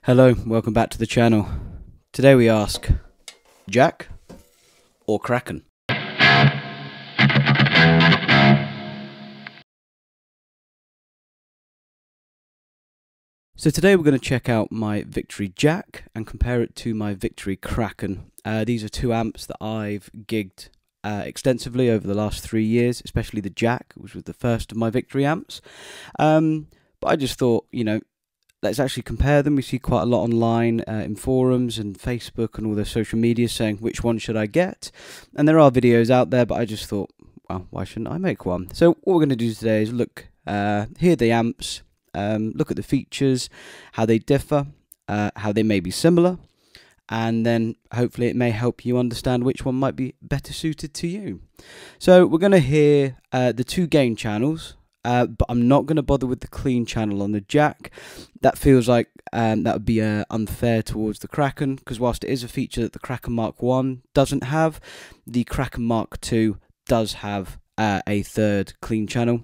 Hello, welcome back to the channel. Today we ask, Jack or Kraken? So today we're going to check out my Victory Jack and compare it to my Victory Kraken. These are two amps that I've gigged extensively over the last 3 years, especially the Jack, which was the first of my Victory amps. But I just thought, let's actually compare them. We see quite a lot online in forums and Facebook and all the social media saying which one should I get. And there are videos out there, but I just thought, well, why shouldn't I make one? So what we're going to do today is look, hear the amps, look at the features, how they differ, how they may be similar, and then hopefully it may help you understand which one might be better suited to you. So we're going to hear the two gain channels. But I'm not going to bother with the clean channel on the Jack. That feels like that would be unfair towards the Kraken, because whilst it is a feature that the Kraken Mark I doesn't have, the Kraken Mark II does have a third clean channel.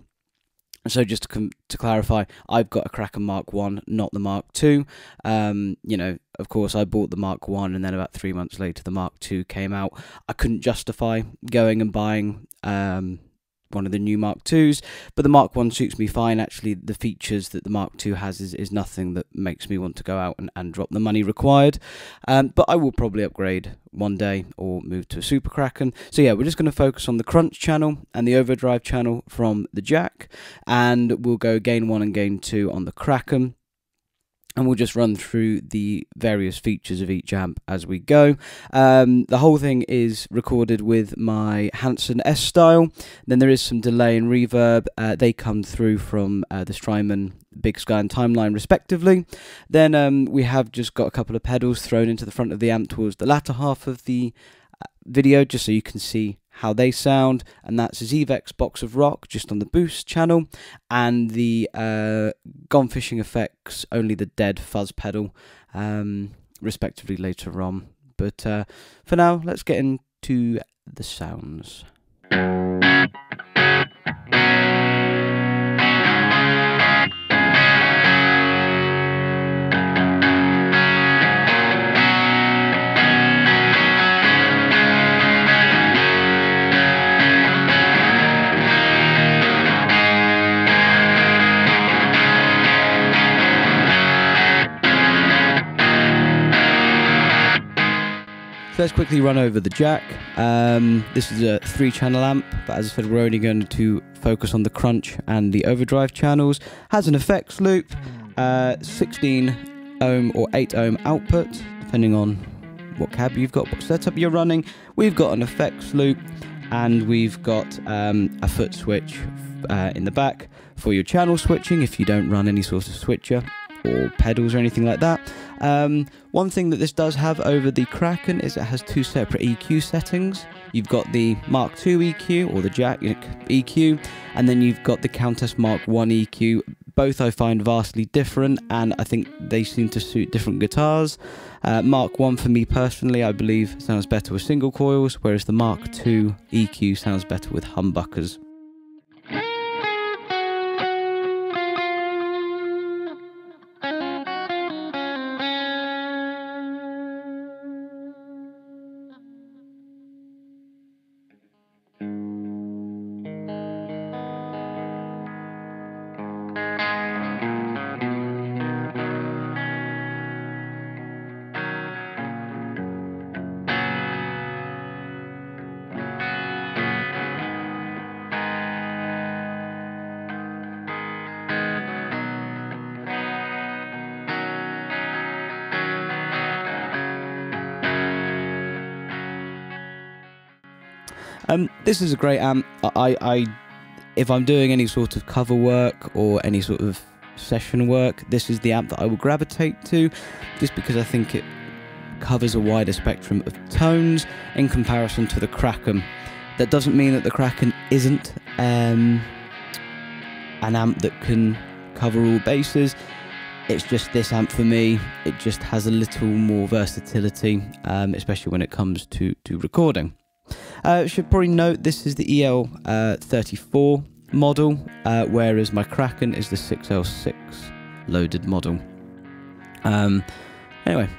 So just to clarify, I've got a Kraken Mark I, not the Mark II. Of course, I bought the Mark I, and then about 3 months later, the Mark II came out. I couldn't justify going and buying one of the new Mark IIs, but the Mark I suits me fine. Actually, the features that the Mark II has is nothing that makes me want to go out and drop the money required. But I will probably upgrade one day or move to a Super Kraken. So yeah, we're just going to focus on the crunch channel and the overdrive channel from the Jack, and we'll go gain 1 and gain 2 on the Kraken. And we'll just run through the various features of each amp as we go. The whole thing is recorded with my Hanson S style. Then there is some delay and reverb. They come through from the Strymon Big Sky and Timeline respectively. Then we have just got a couple of pedals thrown into the front of the amp towards the latter half of the video, just so you can see how they sound, and that's a Zevex Box of Rock just on the boost channel, and the Gone Fishing Effects Only the Dead fuzz pedal, respectively later on. But for now, let's get into the sounds. So let's quickly run over the Jack. This is a 3-channel amp, but as I said, we're only going to focus on the crunch and the overdrive channels. Has an effects loop, 16 ohm or 8 ohm output, depending on what cab you've got, what setup you're running. We've got an effects loop, and we've got a foot switch in the back for your channel switching if you don't run any sort of switcher or pedals or anything like that. One thing that this does have over the Kraken is it has 2 separate EQ settings. You've got the Mark II EQ, or the Jack EQ, and then you've got the Countess Mark I EQ. Both I find vastly different, and I think they seem to suit different guitars. Mark I, for me personally, I believe sounds better with single coils, whereas the Mark II EQ sounds better with humbuckers. This is a great amp. If I'm doing any sort of cover work or any sort of session work, this is the amp that I will gravitate to, just because I think it covers a wider spectrum of tones in comparison to the Kraken. That doesn't mean that the Kraken isn't an amp that can cover all bases. It's just this amp for me, it just has a little more versatility, especially when it comes to recording. Should probably note this is the EL34 model, whereas my Kraken is the 6L6 loaded model. Anyway,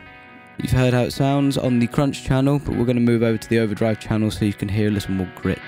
you've heard how it sounds on the crunch channel, but we're going to move over to the overdrive channel so you can hear a little more grit.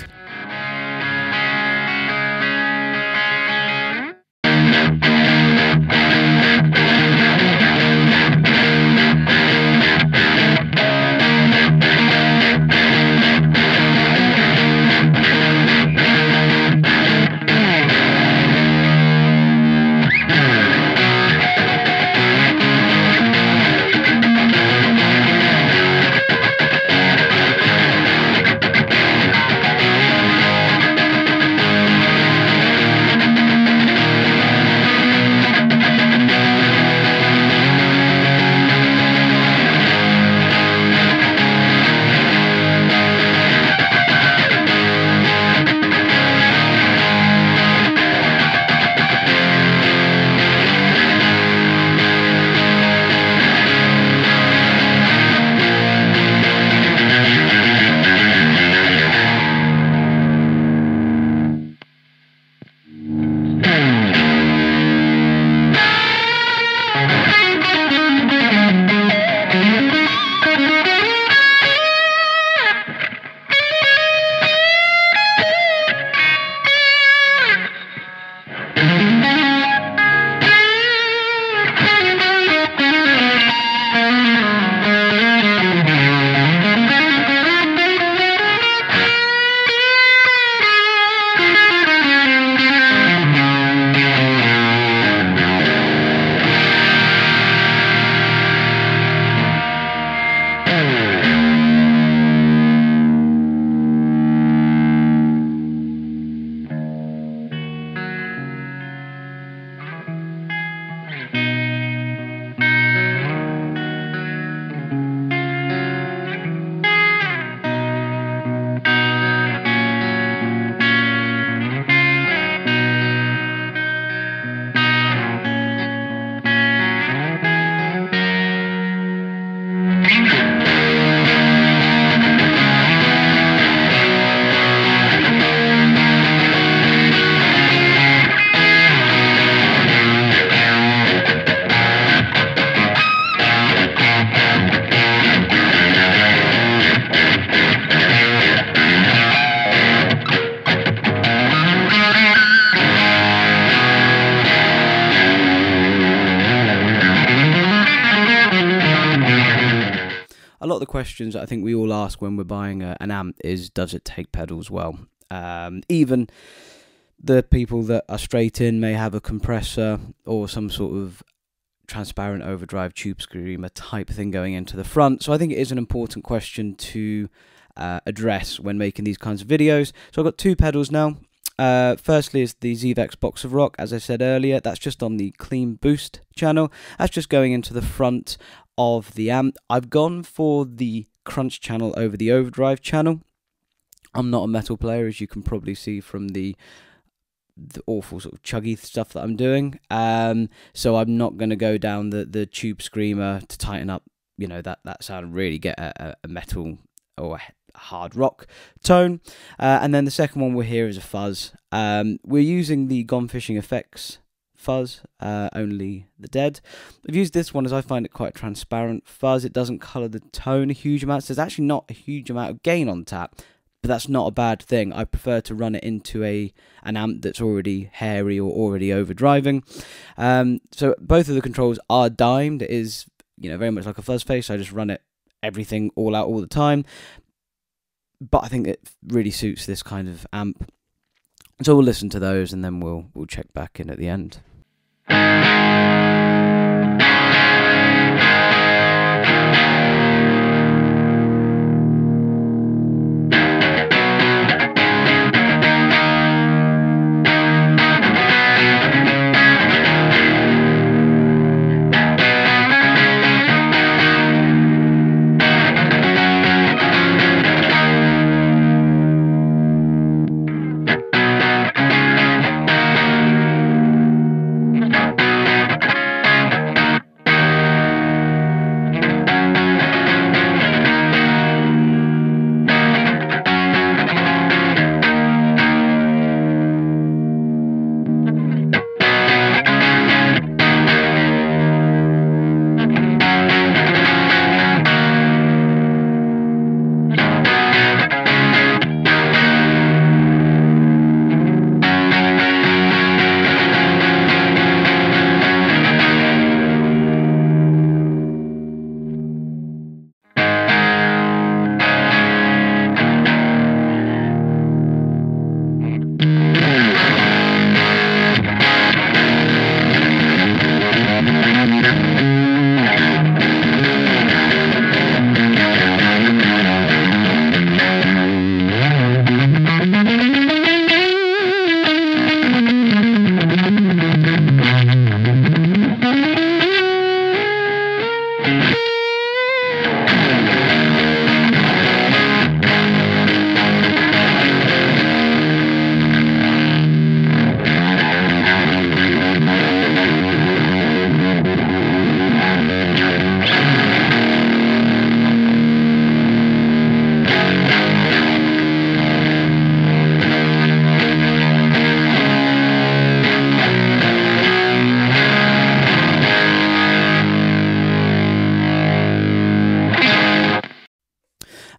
A lot of the questions I think we all ask when we're buying an amp is, does it take pedals well? Even the people that are straight in may have a compressor or some sort of transparent overdrive tube screamer type thing going into the front. So I think it is an important question to address when making these kinds of videos. So I've got two pedals now. Firstly is the Zvex Box of Rock. As I said earlier, that's just on the Clean Boost channel. That's just going into the front of the amp. I've gone for the crunch channel over the overdrive channel. I'm not a metal player, as you can probably see from the awful sort of chuggy stuff that I'm doing. So I'm not going to go down the tube screamer to tighten up, you know, that sound and really get a metal or a hard rock tone. And then the second one we're here is a fuzz. We're using the Gone Fishing Effects fuzz, Only the Dead. I've used this one as I find it quite a transparent fuzz. It doesn't colour the tone a huge amount. So there's actually not a huge amount of gain on tap, but that's not a bad thing. I prefer to run it into an amp that's already hairy or already overdriving. So both of the controls are dimed. It is, you know, very much like a fuzz face. I just run it everything all out all the time. But I think it really suits this kind of amp. So we'll listen to those and then we'll check back in at the end.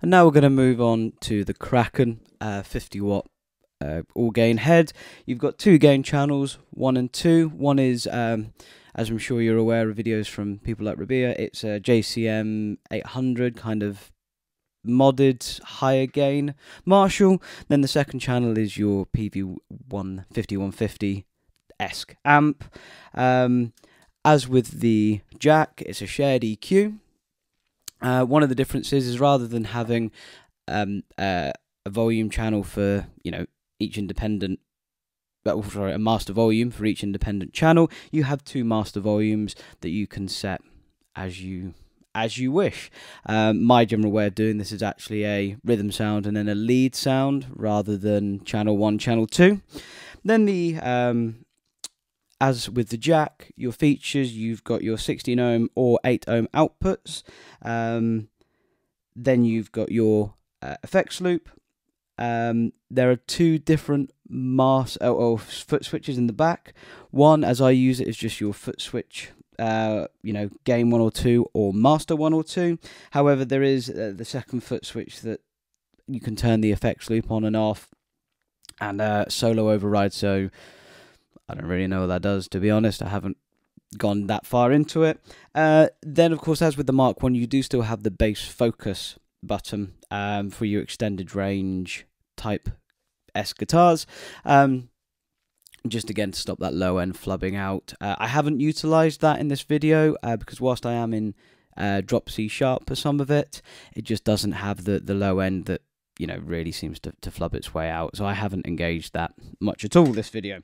And now we're going to move on to the Kraken 50 watt all gain head. You've got two gain channels, 1 and 2. One is, as I'm sure you're aware of videos from people like Rabia, it's a JCM 800 kind of modded higher gain Marshall. Then the second channel is your PV150-150-esque amp. As with the jack, it's a shared EQ. One of the differences is rather than having a volume channel for, you know, each independent, a master volume for each independent channel, you have two master volumes that you can set as you wish. My general way of doing this is actually a rhythm sound and then a lead sound rather than channel 1, channel 2. Then the as with the jack, your features, you've got your 16 ohm or 8 ohm outputs. Then you've got your effects loop. There are two different foot switches in the back. One, as I use it, is just your foot switch, you know, gain 1 or 2 or master 1 or 2. However, there is the second foot switch that you can turn the effects loop on and off, and solo override. So I don't really know what that does, to be honest. I haven't gone that far into it. Then, of course, as with the Mark I, you do still have the bass focus button for your extended range type S guitars. Just again to stop that low end flubbing out. I haven't utilized that in this video because whilst I am in drop C sharp for some of it, it just doesn't have the low end that, you know, really seems to flub its way out. So I haven't engaged that much at all this video.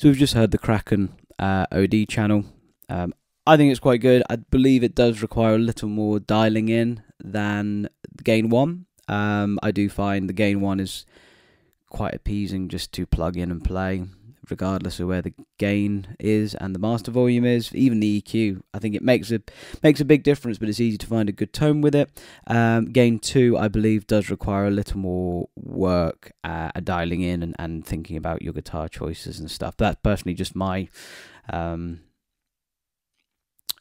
So we've just heard the Kraken OD channel. I think it's quite good. I believe it does require a little more dialing in than Gain 1. I do find the Gain 1 is quite appeasing just to plug in and play, regardless of where the gain is and the master volume is. Even the EQ, I think it makes a big difference, but it's easy to find a good tone with it. Gain 2, I believe, does require a little more work dialing in and thinking about your guitar choices and stuff. That's personally just my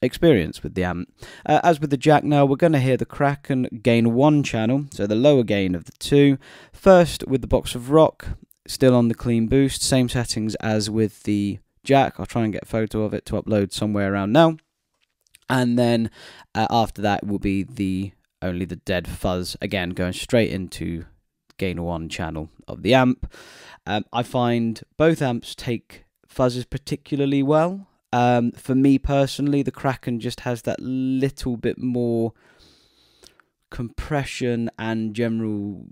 experience with the amp. As with the jack now, we're going to hear the Kraken Gain 1 channel, so the lower gain of the two. First with the box of rock, still on the clean boost, same settings as with the jack. I'll try and get a photo of it to upload somewhere around now. And then after that will be only the dead fuzz, again going straight into Gain 1 channel of the amp. I find both amps take fuzzes particularly well. For me personally, the Kraken just has that little bit more compression and general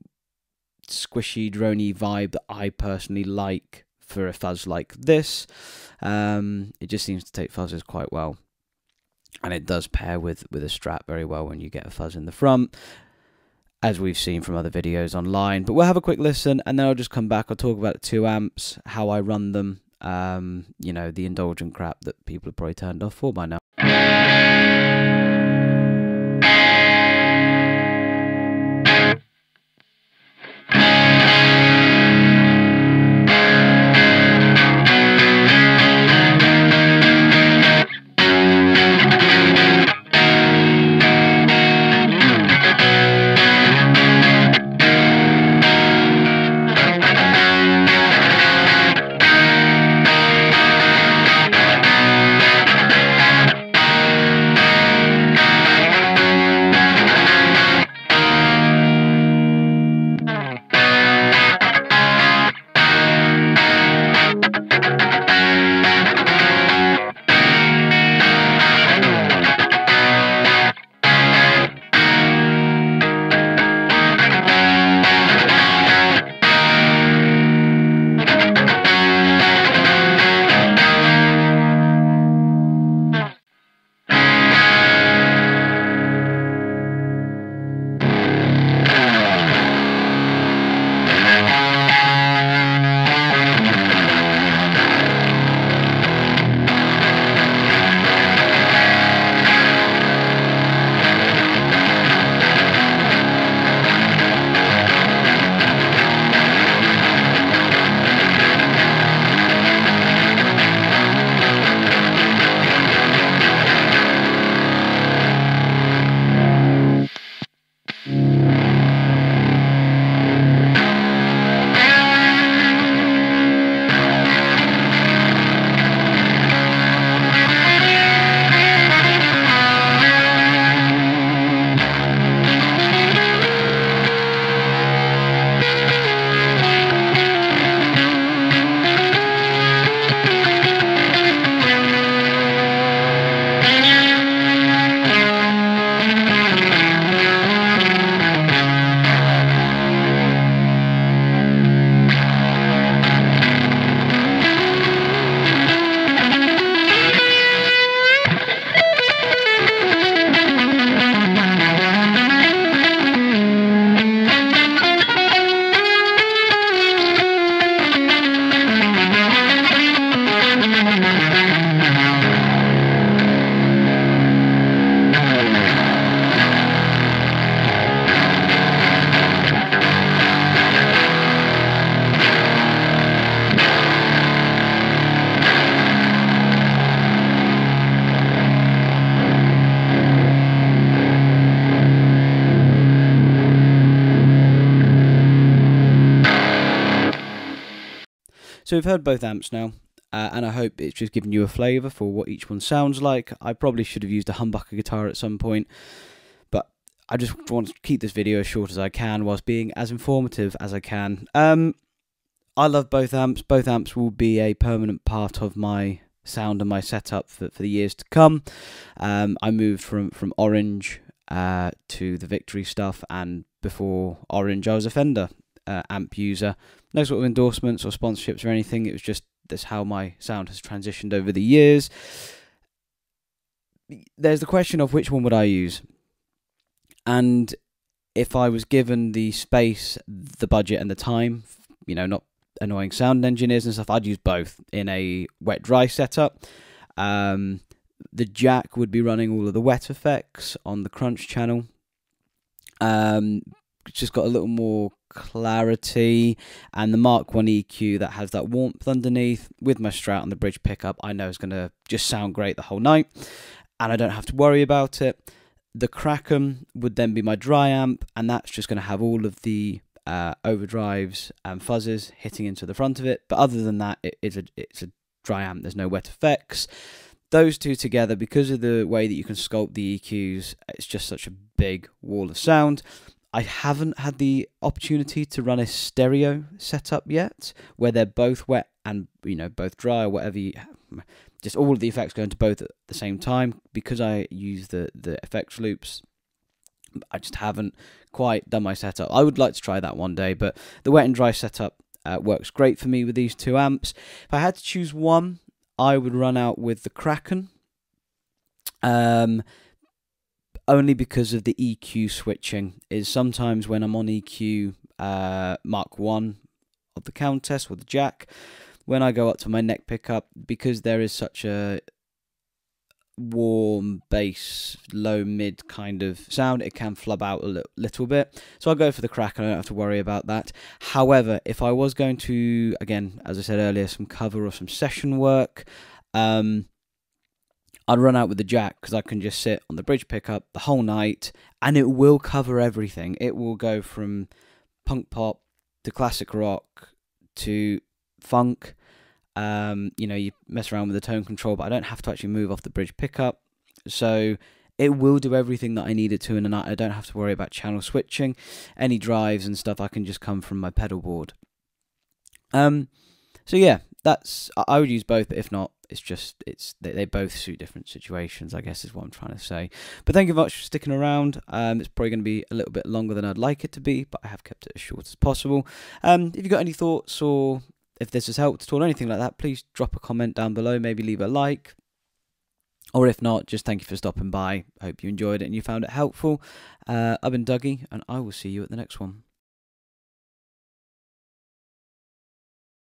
squishy, drony vibe that I personally like for a fuzz like this. It just seems to take fuzzes quite well, and it does pair with a Strat very well when you get a fuzz in the front, as we've seen from other videos online. But we'll have a quick listen, and then I'll just come back. I'll talk about the two amps, how I run them, you know, the indulgent crap that people have probably turned off for by now. So we've heard both amps now, and I hope it's just given you a flavour for what each one sounds like. I probably should have used a humbucker guitar at some point, but I just want to keep this video as short as I can whilst being as informative as I can. I love both amps. Both amps will be a permanent part of my sound and my setup for the years to come. I moved from Orange to the Victory stuff, and before Orange I was a Fender amp user. No sort of endorsements or sponsorships or anything. It was just that's how my sound has transitioned over the years. There's the question of which one would I use, and if I was given the space, the budget, and the time, not annoying sound engineers and stuff, I'd use both in a wet-dry setup. The Jack would be running all of the wet effects on the crunch channel. It's just got a little more clarity, and the Mark I EQ that has that warmth underneath with my Strat on the bridge pickup, I know is going to just sound great the whole night, and I don't have to worry about it. The Kraken would then be my dry amp, and that's just going to have all of the overdrives and fuzzes hitting into the front of it. But other than that, it's a dry amp. There's no wet effects. Those two together, because of the way that you can sculpt the EQs, it's just such a big wall of sound. I haven't had the opportunity to run a stereo setup yet, where they're both wet and both dry, or whatever. Just all of the effects going to both at the same time, because I use the effects loops. I just haven't quite done my setup. I would like to try that one day, but the wet and dry setup works great for me with these two amps. If I had to choose one, I would run out with the Kraken, only because of the EQ switching. Is sometimes when I'm on EQ Mark I of the Countess or the Jack, when I go up to my neck pickup, because there is such a warm bass, low mid kind of sound, it can flub out a little bit. So I'll go for the Kraken. I don't have to worry about that. However, if I was going to, again, as I said earlier, some cover or some session work, I'd run out with the Jack, because I can just sit on the bridge pickup the whole night, and it will cover everything. It will go from punk pop to classic rock to funk. You mess around with the tone control, but I don't have to actually move off the bridge pickup. So it will do everything that I need it to in a night. I don't have to worry about channel switching. Any drives and stuff I can just come from my pedal board. So yeah, I would use both, but if not, they both suit different situations, I guess is what I'm trying to say. But thank you very much for sticking around. It's probably going to be a little bit longer than I'd like it to be, but I have kept it as short as possible. If you've got any thoughts, or if this has helped at all, or anything like that, please drop a comment down below, maybe leave a like. Or if not, just thank you for stopping by. I hope you enjoyed it and you found it helpful. I've been Dougie, and I will see you at the next one.